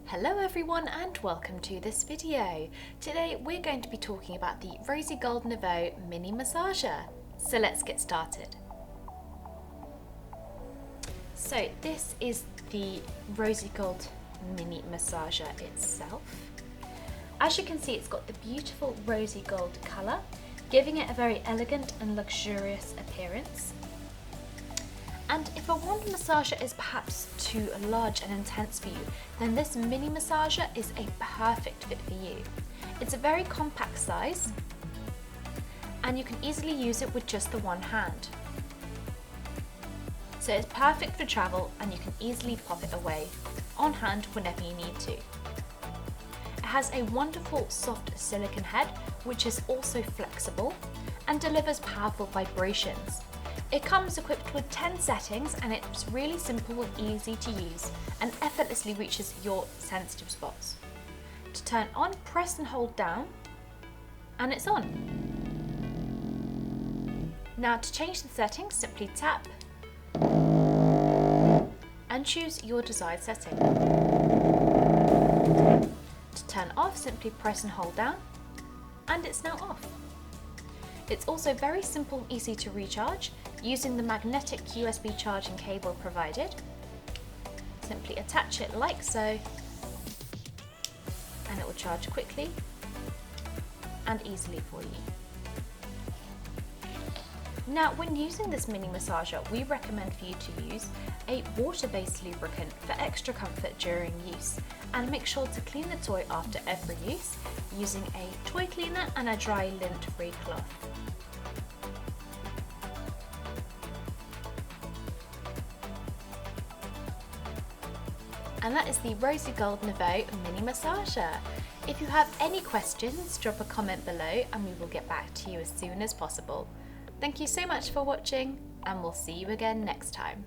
Hello everyone and welcome to this video. Today we're going to be talking about the Rosy Gold Nouveau mini massager. So let's get started. So this is the Rosy Gold mini massager itself. As you can see, it's got the beautiful rosy gold colour, giving it a very elegant and luxurious appearance. And if a wand massager is perhaps too large and intense for you, then this mini massager is a perfect fit for you. It's a very compact size and you can easily use it with just the one hand. So it's perfect for travel and you can easily pop it away on hand whenever you need to. It has a wonderful soft silicone head which is also flexible and delivers powerful vibrations. It comes equipped with 10 settings and it's really simple and easy to use and effortlessly reaches your sensitive spots. To turn on, press and hold down and it's on. Now to change the settings, simply tap and choose your desired setting. To turn off, simply press and hold down and it's now off. It's also very simple and easy to recharge using the magnetic USB charging cable provided. Simply attach it like so and it will charge quickly and easily for you. Now when using this mini massager, we recommend for you to use a water-based lubricant for extra comfort during use, and make sure to clean the toy after every use using a toy cleaner and a dry lint-free cloth. And that is the Rosy Gold Nouveau mini massager. If you have any questions, drop a comment below and we will get back to you as soon as possible. Thank you so much for watching and we'll see you again next time.